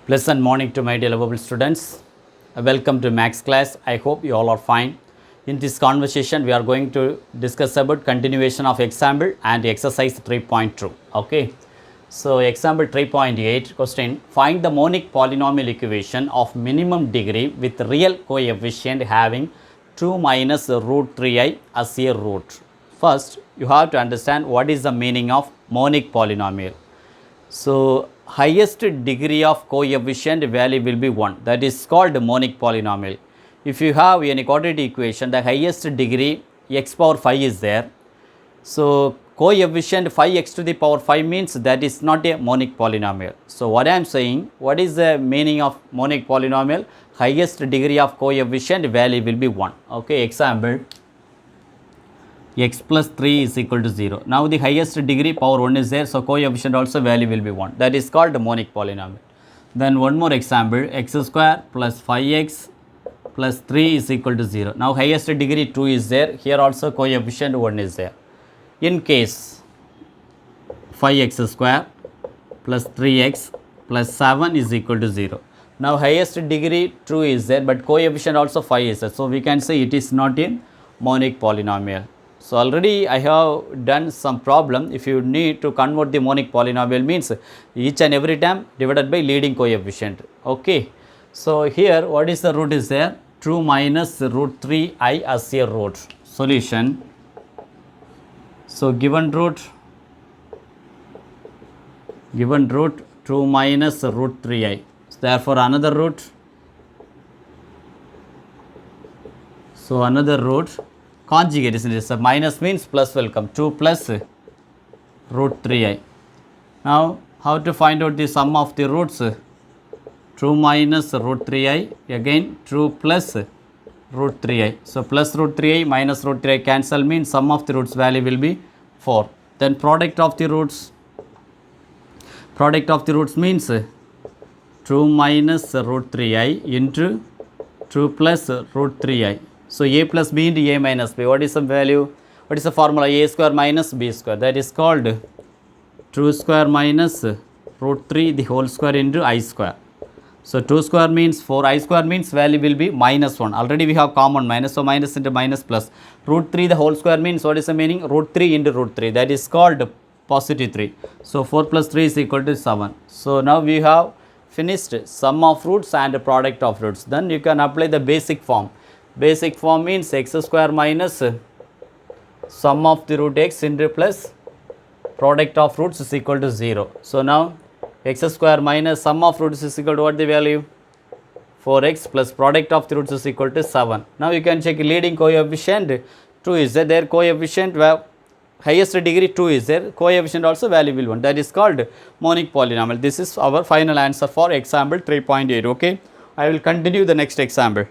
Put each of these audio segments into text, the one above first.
Pleasant morning to my dear lovable students. Welcome to Max class. I hope you all are fine. In this conversation, we are going to discuss about continuation of example and exercise 3.2. Okay. So, example 3.8 question, find the monic polynomial equation of minimum degree with real coefficient having 2 minus root 3i as a root. First, you have to understand what is the meaning of monic polynomial. So, highest degree of coefficient value will be 1, that is called monic polynomial. If you have any quadratic equation, the highest degree x power 5 is there. So, coefficient 5x to the power 5 means that is not a monic polynomial. So, what I am saying, what is the meaning of monic polynomial? Highest degree of coefficient value will be 1. Okay, example x plus 3 is equal to 0. Now, the highest degree power 1 is there, so coefficient also value will be 1. That is called monic polynomial. Then one more example, x square plus 5x plus 3 is equal to 0. Now, highest degree 2 is there, here also coefficient 1 is there. In case 5x square plus 3x plus 7 is equal to 0. Now, highest degree 2 is there, but coefficient also 5 is there. So, we can say it is not in monic polynomial. So, already I have done some problem. If you need to convert the monic polynomial means each and every term divided by leading coefficient. Okay. So, here what is the root is there? 2 minus root 3i as a root. Solution. So, given root 2 minus root 3i. So, therefore, another root. So, another root. Conjugate, isn't it? So, minus means plus will come, 2 plus root 3i. Now, how to find out the sum of the roots? 2 minus root 3i, again 2 plus root 3i. So, plus root 3i minus root 3i cancel means sum of the roots value will be 4. Then product of the roots means 2 minus root 3i into 2 plus root 3i. So, a plus b into a minus b, what is the value? What is the formula? A square minus b square, that is called 2 square minus root 3 the whole square into I square. So, 2 square means 4, I square means value will be minus 1. Already we have common minus, so minus into minus plus. Root 3 the whole square means what is the meaning? Root 3 into root 3, that is called positive 3. So, 4 plus 3 is equal to 7. So, now we have finished sum of roots and product of roots. Then you can apply the basic form. Basic form means x square minus sum of the root x into plus product of roots is equal to 0. So, now x square minus sum of roots is equal to what the value? 4x plus product of the roots is equal to 7. Now, you can check leading coefficient 2 is there, their coefficient highest degree 2 is there, coefficient also value will 1, that is called monic polynomial. This is our final answer for example 3.8. Okay, I will continue the next example.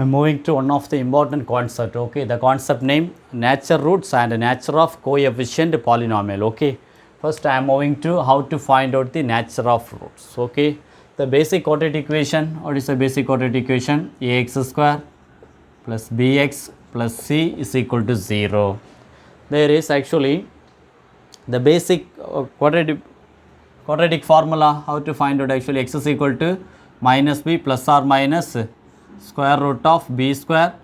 I am moving to one of the important concept. Okay, the concept name nature roots and nature of coefficient polynomial. Okay, first I am moving to how to find out the nature of roots. Okay, the basic quadratic equation. What is the basic quadratic equation? Ax square plus bx plus c is equal to 0. There is actually the basic quadratic formula. How to find out? Actually, x is equal to minus b plus or minus square root of b square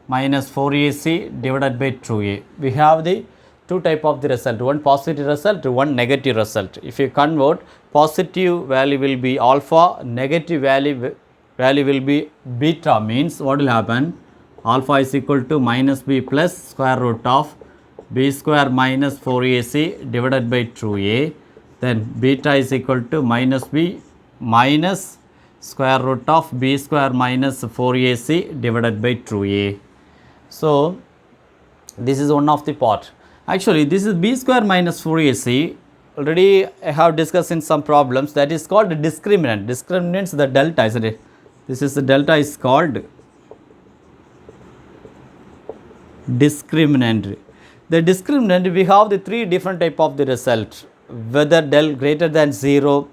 minus 4ac divided by 2a. We have the two type of the result, one positive result, one negative result. If you convert, positive value will be alpha, negative value will be beta, means what will happen? Alpha is equal to minus b plus square root of b square minus 4ac divided by 2a. Then beta is equal to minus b minus square root of b square minus 4ac divided by 2a. So, this is one of the part. Actually, this is b square minus 4ac. Already I have discussed in some problems, that is called discriminant. Discriminant is the delta, isn't it? This is the delta is called discriminant. The discriminant, we have the three different type of the result, whether del greater than 0,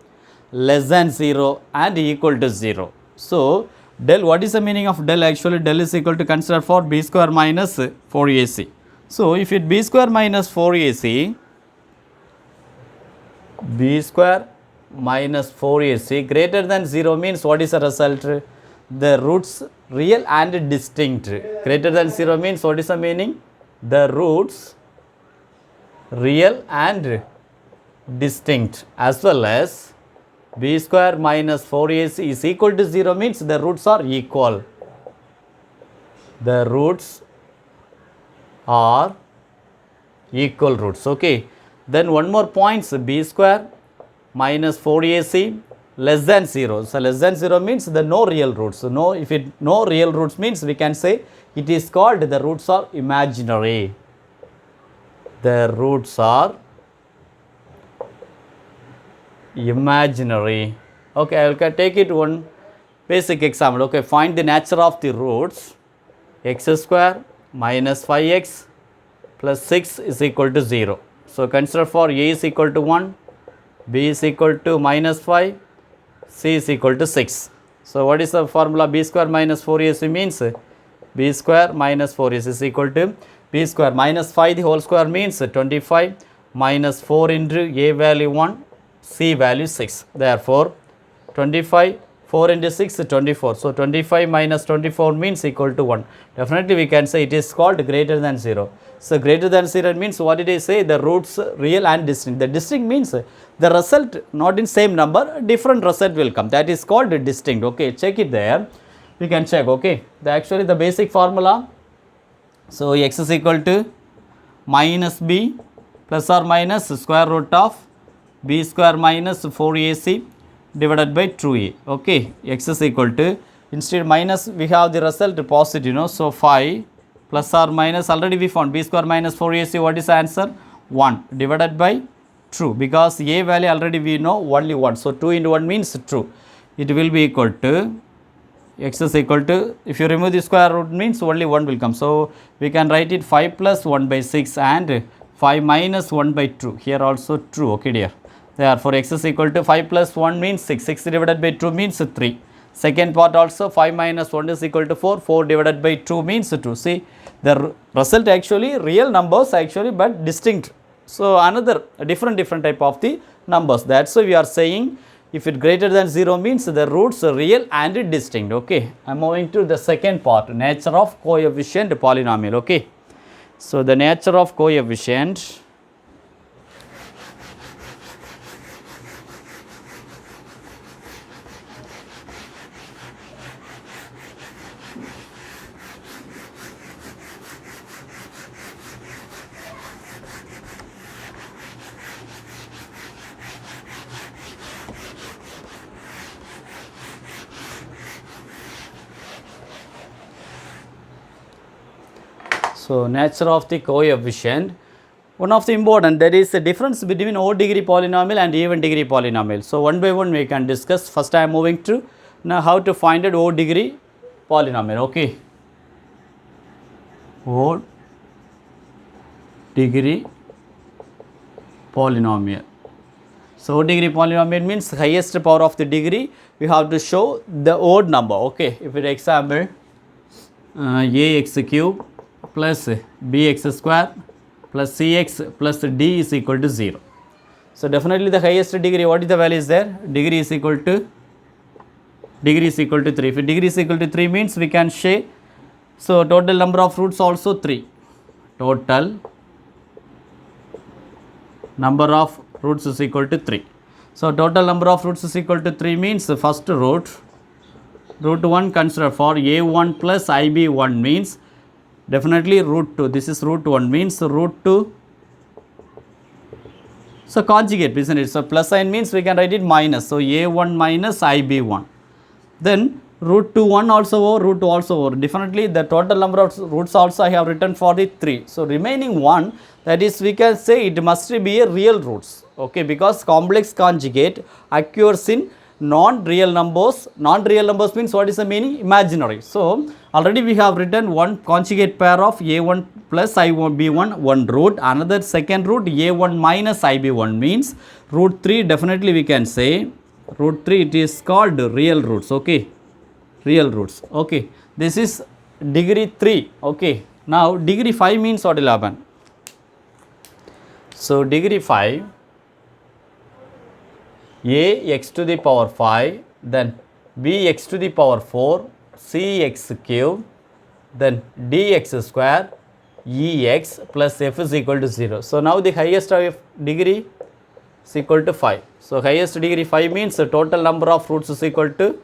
less than 0 and equal to 0. So, del, what is the meaning of del? Actually, del is equal to consider for b square minus 4ac. So, if it b square minus 4ac, b square minus 4ac greater than 0 means what is the result? The roots real and distinct. Greater than 0 means what is the meaning? The roots real and distinct, as well as b square minus 4ac is equal to 0 means the roots are equal. The roots are equal roots. Okay. Then one more point, b square minus 4ac less than 0. So, less than 0 means the no real roots. So, no real roots means we can say it is called the roots are imaginary. The roots are imaginary. Okay, I will take it one basic example. Okay, find the nature of the roots. X square minus 5x plus 6 is equal to 0. So, consider for a is equal to 1, b is equal to minus 5, c is equal to 6. So, what is the formula? B square minus 4ac means b square minus 4ac is equal to b square minus 5 the whole square means 25 minus 4 into a value 1, c value 6. Therefore, 25, 4 into 6 24. So, 25 minus 24 means equal to 1. Definitely we can say it is called greater than 0. So, greater than 0 means what did I say? The roots real and distinct. The distinct means the result not in same number, different result will come. That is called distinct. Okay, check it there. We can check. Okay, actually the basic formula. So, x is equal to minus b plus or minus square root of b square minus 4ac divided by 2a. Okay, x is equal to, instead minus we have the result positive, so 5 plus or minus, already we found b square minus 4ac, what is the answer? 1 divided by 2, because a value already we know only 1. So, 2 into 1 means 2. It will be equal to, x is equal to, if you remove the square root means only 1 will come. So, we can write it 5 plus 1 by 6 and 5 minus 1 by 2. Here also 2. Okay, dear. Therefore, x is equal to 5 plus 1 means 6. 6 divided by 2 means 3. Second part also 5 minus 1 is equal to 4. 4 divided by 2 means 2. See, the result actually real numbers actually, but distinct. So, another different type of the numbers. That's why we are saying if it greater than 0 means the roots are real and distinct. Okay, I am moving to the second part, nature of coefficient polynomial. Okay, so the nature of coefficient. So, nature of the coefficient, one of the important, there is a difference between odd degree polynomial and even degree polynomial. So, one by one we can discuss. First I am moving to now how to find an odd degree polynomial. Okay, odd degree polynomial. So, odd degree polynomial means highest power of the degree we have to show the odd number. Okay, if it example ax cube plus bx square plus cx plus d is equal to 0. So, definitely the highest degree, what is the value is there? Degree is equal to 3. If degree is equal to 3 means we can say, so total number of roots also 3. Total number of roots is equal to 3. So, total number of roots is equal to 3 means the first root 1 consider for a1 plus ib1 means definitely root 2. This is root 1 means root 2. So, conjugate, isn't it? So, plus sign means we can write it minus. So, a1 minus ib1. Then root 2 1 also over, root 2 also over. Definitely the total number of roots also I have written for the 3. So, remaining 1, that is we can say it must be a real roots. Okay, because complex conjugate occurs in non-real numbers. Non-real numbers means what is the meaning? Imaginary. So, already we have written one conjugate pair of a1 plus ib1 one root, another second root a1 minus ib1 means root 3. Definitely we can say root 3, it is called real roots. Okay, real roots. Okay, this is degree 3. Okay, now degree 5 means what will happen? So, degree 5 Ax to the power 5, then Bx to the power 4, Cx cube, then dx square Ex plus f is equal to 0. So now the highest of degree is equal to 5. So highest degree 5 means the total number of roots is equal to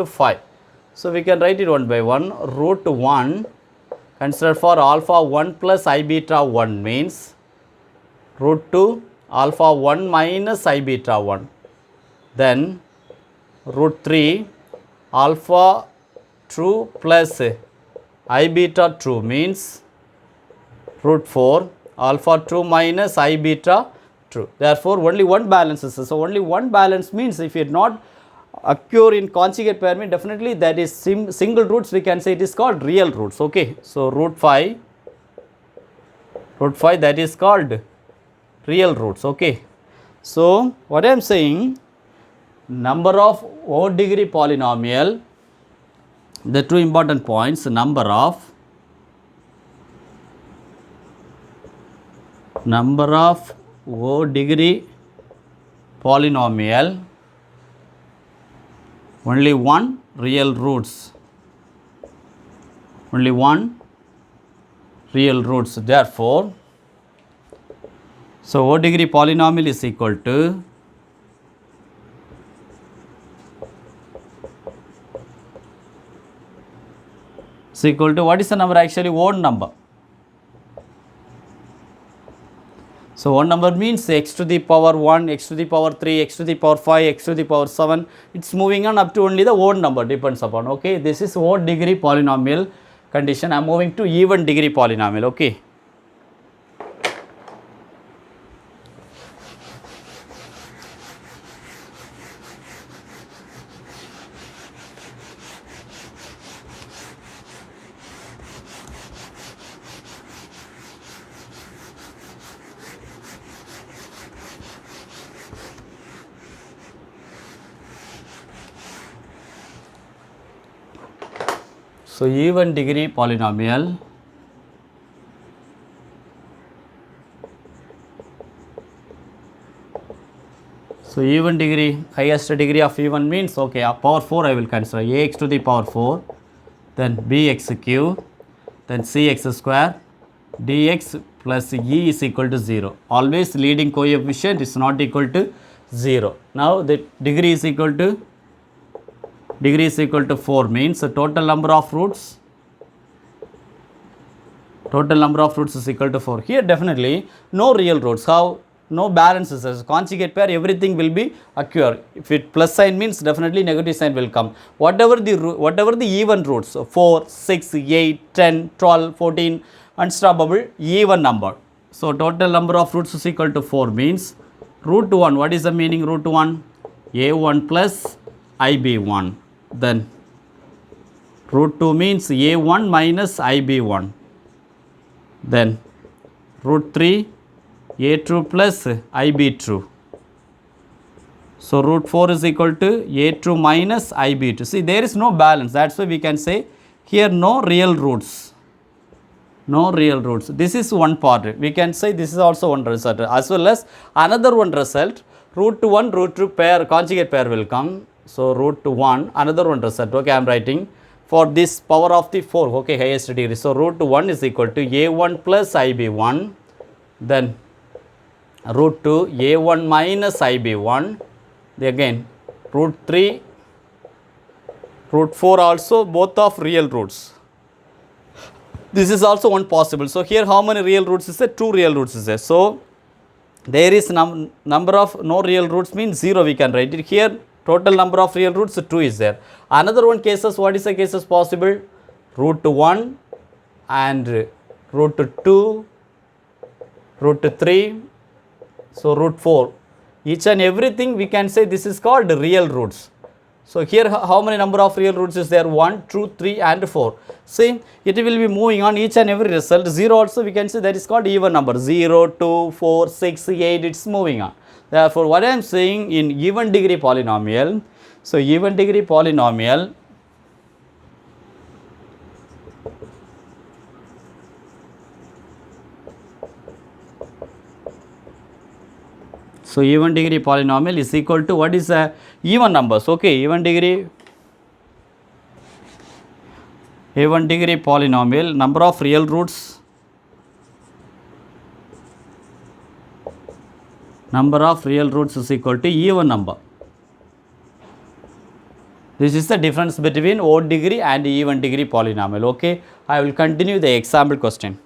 5. So we can write it one by one. Root 1 consider for alpha 1 plus I beta 1 means root 2 alpha 1 minus I beta 1. Then root 3 alpha 2 plus I beta 2 means root 4 alpha 2 minus I beta 2. Therefore, only one balance is. So, only one balance means if it not occur in conjugate pair, mean definitely that is single roots, we can say it is called real roots. Okay. So, root 5 that is called real roots. Okay. So, what I am saying, number of odd degree polynomial, the two important points, number of odd degree polynomial, only one real roots, therefore, so odd degree polynomial is equal to what is the number actually? Odd number. So, odd number means x to the power 1, x to the power 3, x to the power 5, x to the power 7. It is moving on up to only the odd number, depends upon. Okay. This is odd degree polynomial condition. I am moving to even degree polynomial. Okay. So, even degree polynomial, so even degree, highest degree of even means, okay, power 4 I will consider, ax to the power 4, then bx cube, then cx square, dx plus e is equal to 0. Always leading coefficient is not equal to 0. Now, the degree is equal to 4 means the total number of roots is equal to 4. Here definitely no real roots. How? No balances. As conjugate pair, everything will be occur. If it plus sign means definitely negative sign will come. Whatever the even roots, 4, 6, 8, 10, 12, 14, unstoppable even number. So total number of roots is equal to 4 means root 1. What is the meaning root 1? A1 plus IB1. Then root 2 means A1 minus IB1. Then root 3 A2 plus IB2. So root 4 is equal to A2 minus IB2. See, there is no balance. That's why we can say here no real roots. This is one part. We can say this is also one result. As well as another one result, root 1, root 2 pair, conjugate pair will come. So root 1, another one result. Okay, I am writing for this power of the 4. Okay, highest degree. So root 1 is equal to A1 plus IB1. Then root 2 A1 minus IB1. Again root 3, root 4 also both of real roots. This is also one possible. So here how many real roots is there? 2 real roots is there. So there is number of no real roots means 0 we can write it. Here total number of real roots 2 is there. Another one cases, what is the cases possible? Root 1 and root 2, root 3, so root 4. Each and everything we can say this is called real roots. So here how many number of real roots is there? 1, 2, 3 and 4. See, it will be moving on each and every result. 0 also we can say that is called even number. 0, 2, 4, 6, 8, it's moving on. Therefore, what I am saying in even degree polynomial, so even degree polynomial, So even degree polynomial is equal to what is even numbers. Okay, even degree polynomial, number of real roots, is equal to even number. This is the difference between odd degree and even degree polynomial. Okay, I will continue the example question.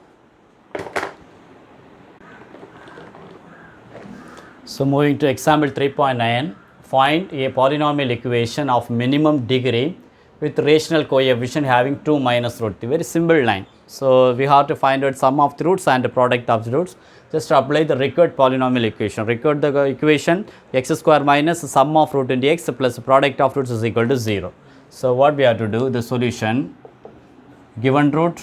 So moving to example 3.9, find a polynomial equation of minimum degree with rational coefficient having 2 minus root 3. Very simple line. So we have to find out sum of the roots and the product of the roots. Just apply the required polynomial equation. Record the equation x square minus sum of root into x plus product of roots is equal to 0. So what we have to do, the solution, given root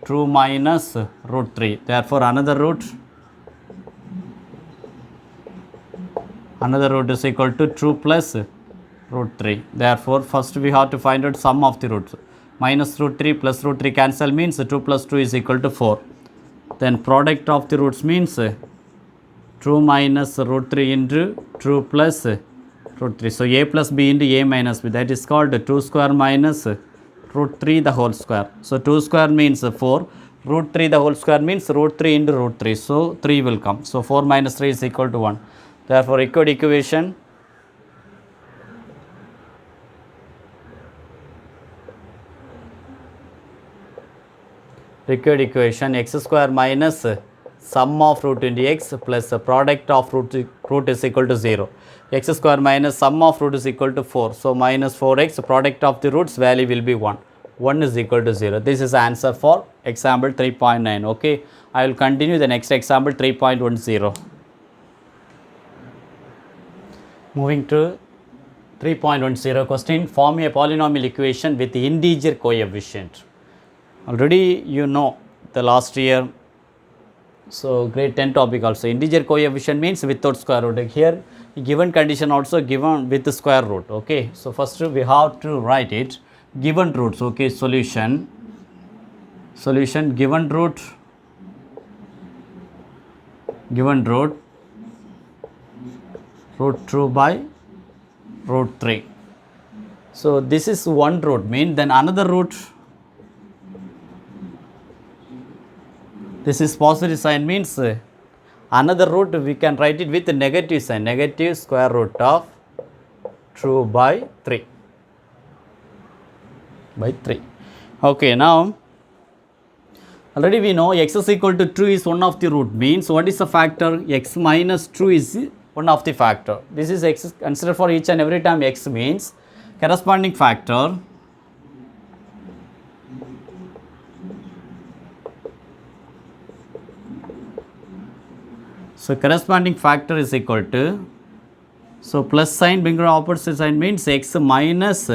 2 minus root 3. Therefore another root is equal to 2 plus root 3. Therefore first we have to find out sum of the roots. Minus root 3 plus root 3 cancel means 2 plus 2 is equal to 4. Then product of the roots means 2 minus root 3 into 2 plus root 3. So a plus b into a minus b, that is called 2 square minus root 3 the whole square. So 2 square means 4, root 3 the whole square means root 3 into root 3. So 3 will come. So 4 minus 3 is equal to 1. Therefore required equation x square minus sum of root into x plus the product of root is equal to 0. X square minus sum of root is equal to 4. So minus 4x, product of the roots value will be 1. 1 is equal to 0. This is answer for example 3.9. Okay, I will continue the next example 3.10. Moving to 3.10 question, form a polynomial equation with integer coefficient. Already you know the last year, so grade 10 topic also, integer coefficient means without square root. Here given condition also given with the square root. Okay, so first we have to write it, given roots. Okay, solution given root root 2 by root 3. So this is one root, mean then another root, this is positive sign means another root we can write it with the negative sign, negative square root of 2 by 3. Okay, now already we know x is equal to 2 is one of the root, means what is the factor? X minus 2 is one of the factor. This is x, consider for each and every time x means corresponding factor so corresponding factor is equal to, so plus sign bring opposite sign means x minus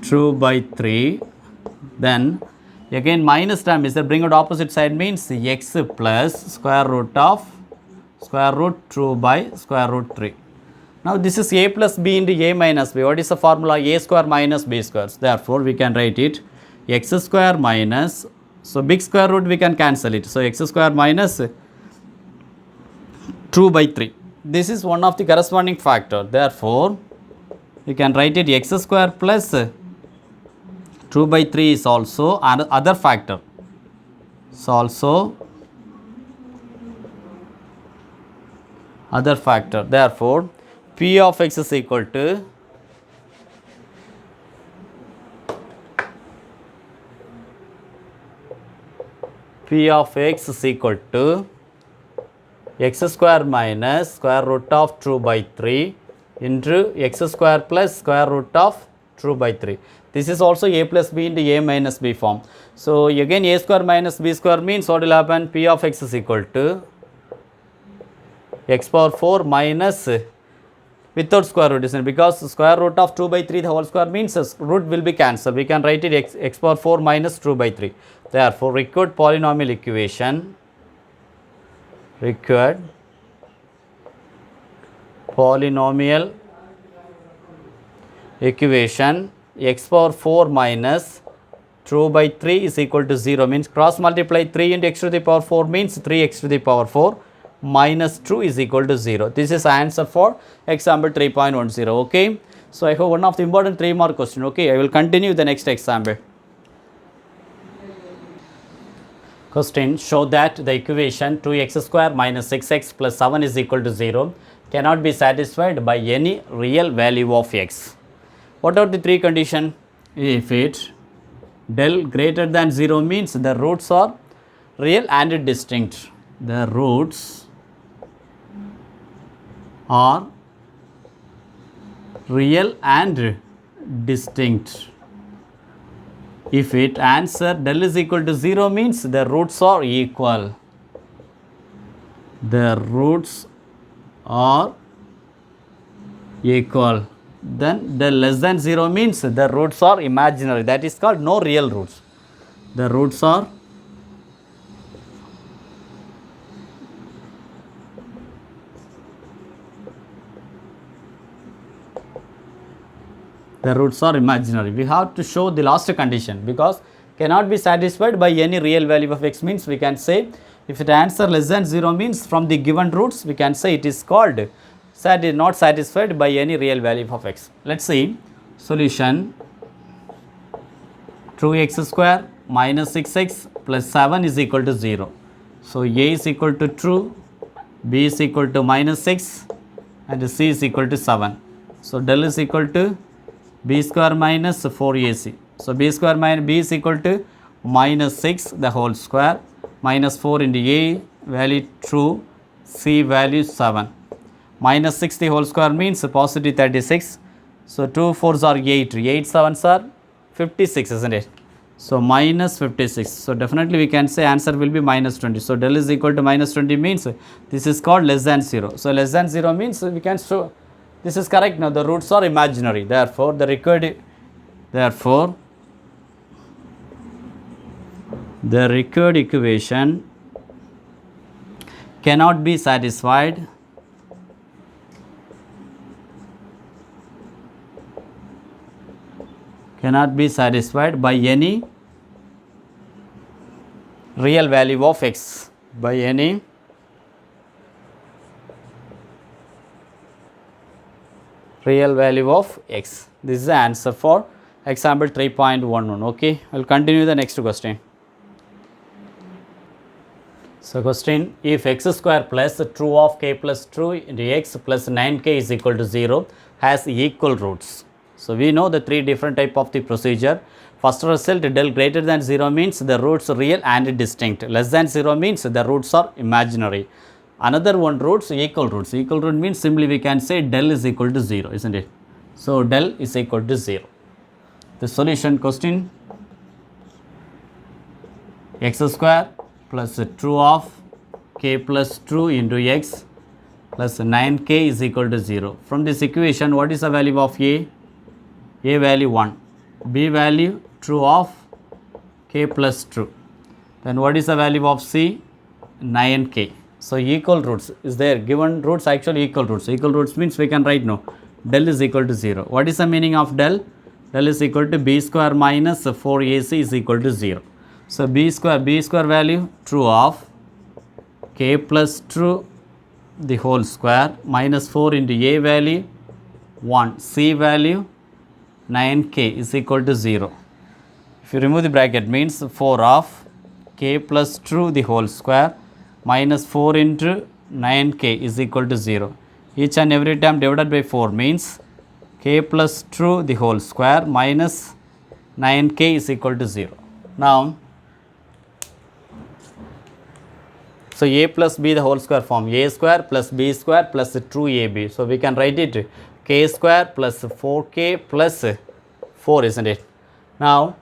2 by 3, then again minus term is there, bring out opposite side means x plus square root 2 by square root 3. Now this is a plus b into a minus b. What is the formula? A square minus b square. Therefore we can write it x square minus, so big square root we can cancel it. So x square minus 2 by 3. This is one of the corresponding factor. Therefore we can write it x square plus 2 by 3 is also other factor. It's also other factor. Therefore p of x is equal to x square minus square root of 2 by 3 into x square plus square root of 2 by 3. This is also a plus b into a minus b form. So again a square minus b square means what will happen? P of x is equal to x power 4 minus without square root, isn't it? Because square root of 2 by 3 the whole square means root will be cancelled. We can write it x power 4 minus 2 by 3. Therefore required polynomial equation, x power 4 minus True by 3 is equal to 0 means cross multiply 3 into x to the power 4 means 3x to the power 4 minus true is equal to 0. This is answer for example 3.10. Okay. So I have one of the important 3 mark question. Okay. I will continue the next example. Question, show that the equation 2x square minus 6x plus 7 is equal to 0 cannot be satisfied by any real value of x. What are the 3 conditions? If it del greater than 0 means the roots are real and distinct. The roots are real and distinct. If it answer del is equal to 0 means the roots are equal. The roots are equal. Then del less than 0 means the roots are imaginary. That is called no real roots. The roots are imaginary. We have to show the last condition because cannot be satisfied by any real value of x means we can say if it answer less than 0 means from the given roots we can say it is called not satisfied by any real value of x. Let's see solution 2x square minus 6x plus 7 is equal to 0. So a is equal to true, b is equal to minus 6 and c is equal to 7. So del is equal to b square minus 4ac. So b square minus b is equal to minus 6 the whole square minus 4 into a value true, c value 7. Minus 6 the whole square means positive 36. So 2 4s are 8, 8 7s are 56 isn't it? So minus 56. So definitely we can say answer will be minus 20. So del is equal to minus 20 means this is called less than 0. So less than 0 means we can show this is correct now the roots are imaginary. Therefore the required equation cannot be satisfied by any real value of x. By any real value of x. This is the answer for example 3.11. Okay, we will continue the next question. So question, if x square plus true of k plus true into x plus 9k is equal to 0 has equal roots. So we know the 3 different type of the procedure. First result del greater than 0 means the roots real and distinct. Less than 0 means the roots are imaginary. Another one roots equal roots. Equal root means simply we can say del is equal to 0 isn't it? So del is equal to 0. The solution question, x square plus true of k plus true into x plus 9k is equal to 0. From this equation what is the value of a? A value 1, b value true of k plus true. Then what is the value of c? 9k. So equal roots is there, given roots actually equal roots. Equal roots means we can write no, del is equal to 0. What is the meaning of del? Del is equal to b square minus 4ac is equal to 0. So b square value true of k plus true the whole square minus 4 into a value 1, c value 9k is equal to 0. If you remove the bracket means 4 of k plus true the whole square minus 4 into 9k is equal to 0. Each and every term divided by 4 means k plus true the whole square minus 9k is equal to 0. Now, so a plus b the whole square form a square plus b square plus true ab. So we can write it k square plus 4k plus 4 isn't it? Now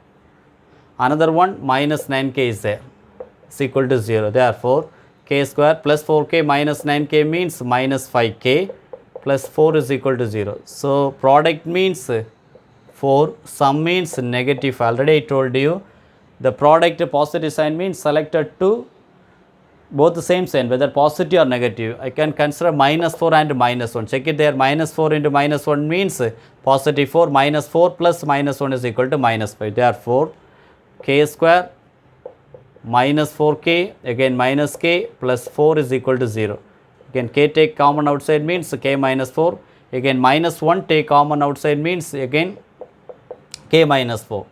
another one minus 9k is there, is equal to 0. Therefore k square plus 4k minus 9k means minus 5k plus 4 is equal to 0. So product means 4, sum means negative. Already I told you the product positive sign means selected to both the same sign whether positive or negative. I can consider minus 4 and minus 1. Check it there, minus 4 into minus 1 means positive 4, minus 4 plus minus 1 is equal to minus 5. Therefore k square minus 4k, again minus k plus 4 is equal to 0. Again k take common outside means k minus 4, again minus 1 take common outside means again k minus 4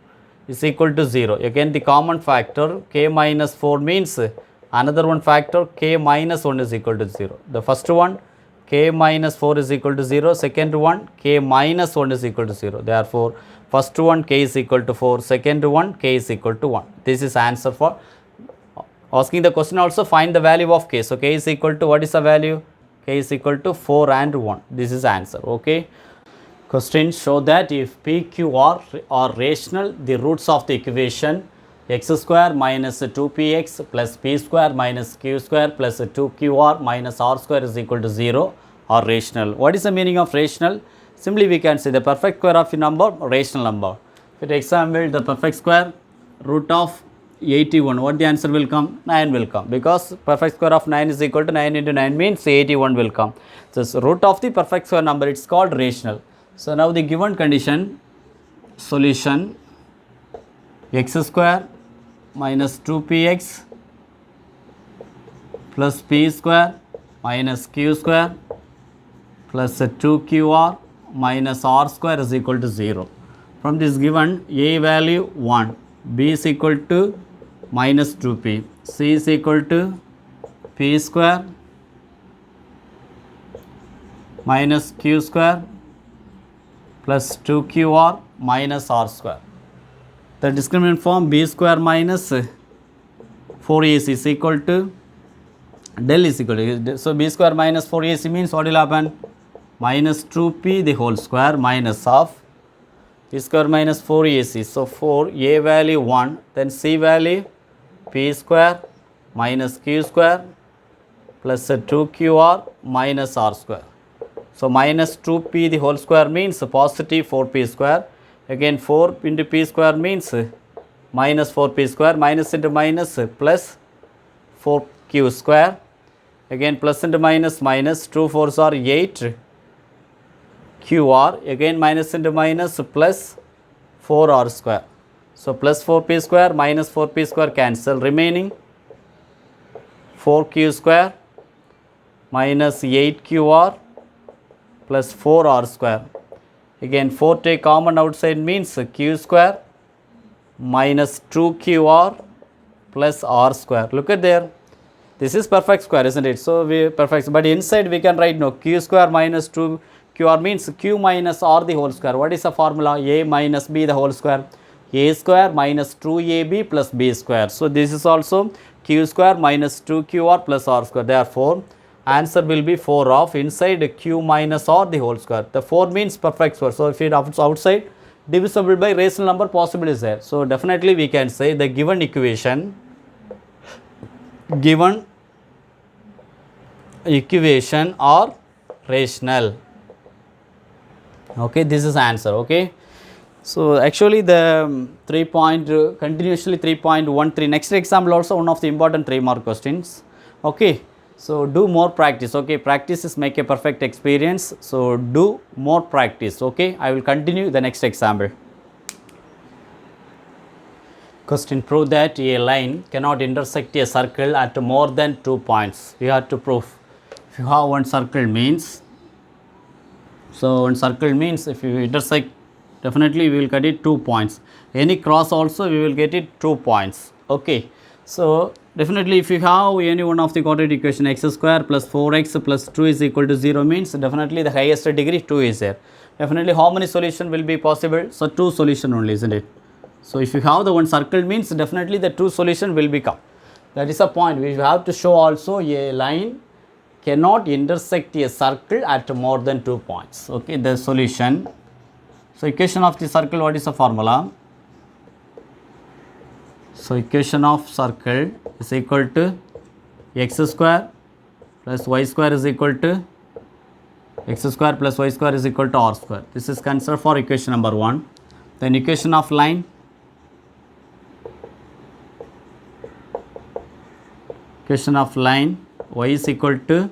is equal to 0. Again the common factor k minus 4 means another one factor k minus 1 is equal to 0. The first one k minus 4 is equal to 0, second one k minus 1 is equal to 0. Therefore, first one k is equal to 4, second one k is equal to 1. This is answer for asking the question. Also find the value of k. So, k is equal to, what is the value? K is equal to 4 and 1. This is answer. Okay. Question show that if p, q are rational, the roots of the equation x square minus 2px plus p square minus q square plus 2qr minus r square is equal to 0 are rational. What is the meaning of rational? Simply we can say the perfect square of a number, rational number. For example, the perfect square root of 81, what the answer will come? 9 will come, because perfect square of 9 is equal to 9 into 9 means 81 will come. So, root of the perfect square number, it's called rational. So, now the given condition, solution x square minus 2px plus p square minus q square plus 2qr minus r square is equal to 0. From this given, a value 1, b is equal to minus 2p, c is equal to p square minus q square plus 2qr minus r square. The discriminant form b square minus 4ac is equal to del is equal to, so b square minus 4ac means what will happen? Minus 2p the whole square minus of b square minus 4ac. So, 4 a value 1, then c value p square minus q square plus 2qr minus r square. So, minus 2p the whole square means positive 4p square. Again 4 into p square means minus 4p square, minus into minus plus 4q square. Again plus into minus minus, 2 4s are 8 qr, again minus into minus plus 4r square. So, plus 4p square minus 4p square cancel, remaining 4q square minus 8qr plus 4r square. Again 4 take common outside means q square minus 2qr plus r square. Look at there, this is perfect square, isn't it? So, we perfect, but inside we can write no, q square minus 2qr means q minus r the whole square. What is the formula? A minus b the whole square, a square minus 2ab plus b square. So, this is also q square minus 2qr plus r square. Therefore, answer will be 4 of inside q minus r the whole square. The 4 means perfect square. So, if it is outside, divisible by rational number possible is there. So, definitely we can say the given equation are rational. Okay, this is answer. Okay. So, actually the continuously 3.13 next example also one of the important 3 mark questions. Okay. So, do more practice. Okay, practice is make a perfect experience. So, do more practice. Okay, I will continue the next example. Question, prove that a line cannot intersect a circle at more than 2 points. We have to prove. If you have one circle means, so one circle means if you intersect, definitely we will get it 2 points. Any cross also we will get it 2 points. Okay. So, definitely if you have any one of the quadratic equation x square plus 4x plus 2 is equal to 0 means definitely the highest degree 2 is there. Definitely how many solution will be possible? So, 2 solution only, isn't it? So, if you have the one circle means definitely the 2 solution will become. That is a point. We have to show also a line cannot intersect a circle at more than 2 points. Okay, the solution. So, equation of the circle, what is the formula? So, equation of circle is equal to x square plus y square is equal to x square plus y square is equal to r square. This is considered for equation number 1. Then equation of line, y is equal to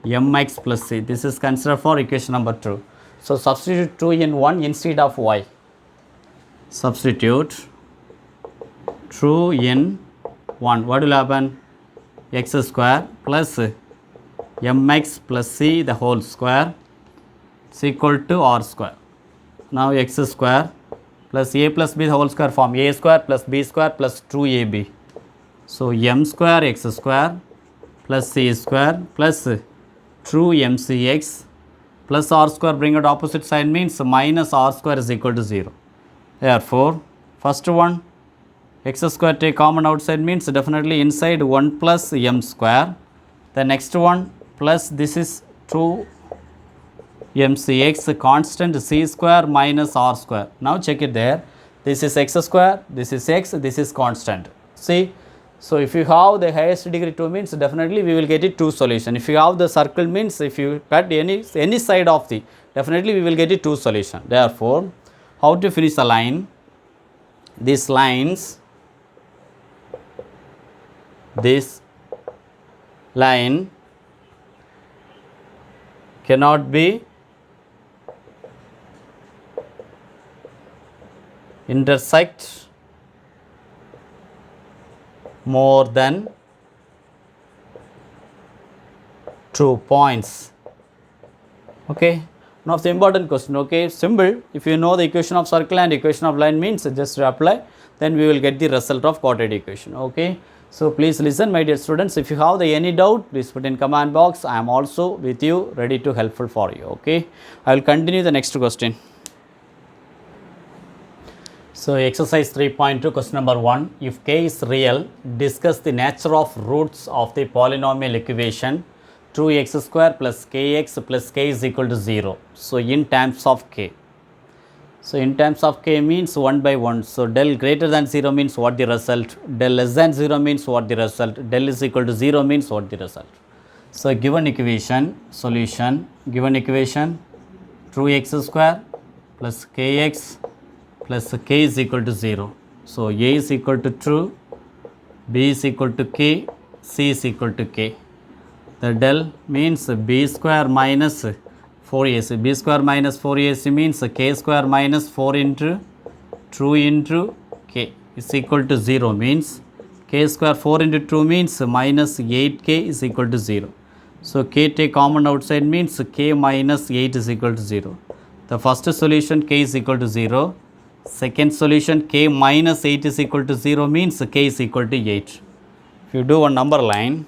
mx plus c. This is considered for equation number 2. So, substitute 2 in 1 instead of y. Substitute true in 1. What will happen? X square plus mx plus c the whole square is equal to r square. Now x square plus a plus b the whole square form a square plus b square plus 2ab. So m square x square plus c square plus true mcx plus r square, bring it opposite side means minus r square is equal to 0. Therefore, first one x square take common outside means definitely inside 1 plus m square. The next one plus this is 2 mcx constant c square minus r square. Now check it there. This is x square, this is x, this is constant. See, so if you have the highest degree 2 means definitely we will get it 2 solution. If you have the circle means if you cut any side of the, definitely we will get it 2 solution. Therefore, how to finish a line? These lines, this line cannot be intersect more than 2 points. Okay, one of the important question. Okay, simple. If you know the equation of circle and equation of line means just apply, then we will get the result of quadratic equation. Okay, so please listen, my dear students. If you have any doubt, please put in comment box. I am also with you, ready to helpful for you. Okay, I will continue the next question. So exercise 3.2, question number 1. If k is real, discuss the nature of roots of the polynomial equation 2x square plus kx plus k is equal to 0. So in terms of k. So in terms of k means 1 by 1. So del greater than 0 means what the result, del less than 0 means what the result, del is equal to 0 means what the result. So given equation, solution, given equation 2x square plus kx plus k is equal to 0. So a is equal to true, b is equal to k, c is equal to k. The del means b square minus 4ac. b square minus 4ac means k square minus 4 into true into k is equal to 0 means k square 4 into 2 means minus 8k is equal to 0. So k take common outside means k minus 8 is equal to 0. The first solution k is equal to 0. Second solution k minus 8 is equal to 0 means k is equal to 8. If you do one number line,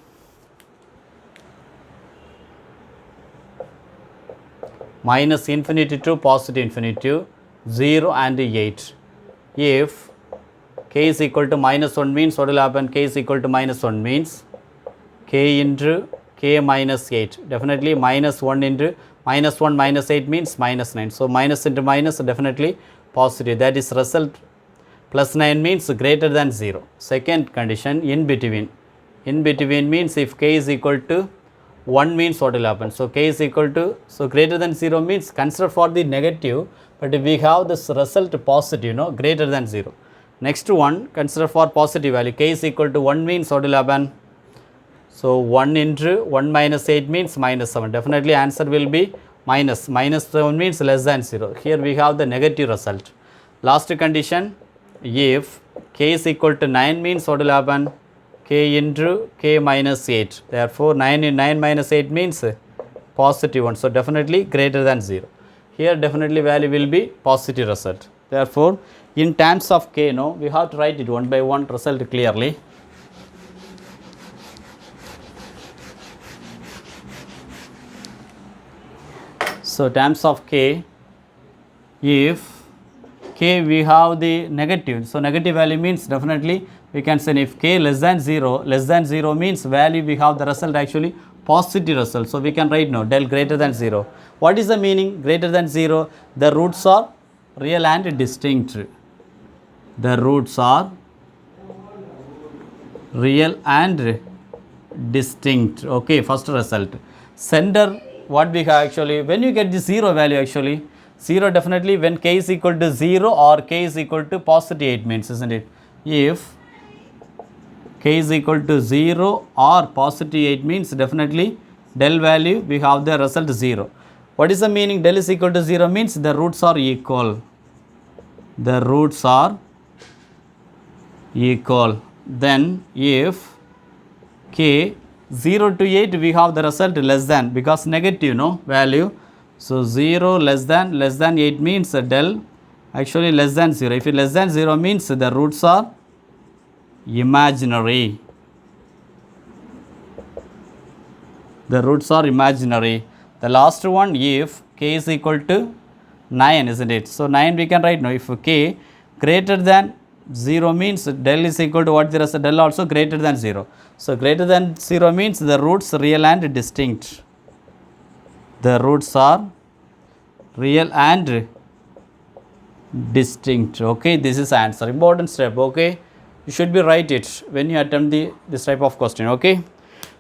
minus infinity to positive infinity, 0 and 8. If k is equal to minus 1 means what will happen? K is equal to minus 1 means k into k minus 8. Definitely minus 1 into minus 1 minus 8 means minus 9. So minus into minus definitely positive. That is result plus 9 means greater than 0. Second condition, in between. In between means if k is equal to 1 means what will happen? So k is equal to, so greater than 0 means consider for the negative, but we have this result positive, no, greater than 0. Next one, consider for positive value. K is equal to 1 means what will happen? So 1 into 1 minus 8 means minus 7. Definitely answer will be minus 7 means less than 0. Here we have the negative result. Last condition, if k is equal to 9 means what will happen? K into k minus 8. Therefore 9 in 9 minus 8 means positive 1. So definitely greater than 0. Here definitely value will be positive result. Therefore in terms of k, no, we have to write it one by one result clearly. So terms of k, if k we have the negative, so negative value means definitely we can say if k less than 0 means value we have the result actually positive result. So we can write now del greater than 0. What is the meaning greater than 0? The roots are real and distinct. The roots are real and distinct. Okay, first result. Center, what we have actually, when you get the 0 value actually, 0 definitely when k is equal to 0 or k is equal to positive 8 means, isn't it? If k is equal to 0 or positive 8 means definitely del value we have the result 0. What is the meaning del is equal to 0 means the roots are equal. The roots are equal. Then if k 0 to 8 we have the result less than, because negative no value. So 0 less than 8 means del actually less than 0. If it less than 0 means the roots are imaginary. The roots are imaginary. The last one, if k is equal to 9, isn't it? So 9 we can write now. If k greater than 0 means del is equal to what the rest, del also greater than 0. So greater than 0 means the roots real and distinct. The roots are real and distinct. Okay, this is answer. Important step. Okay, you should be write it when you attempt this type of question. Okay,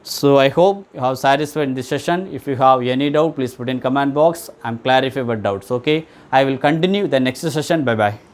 so I hope you have satisfied in this session. If you have any doubt, please put in comment box. I'm clarify your doubts. Okay, I will continue the next session. Bye bye.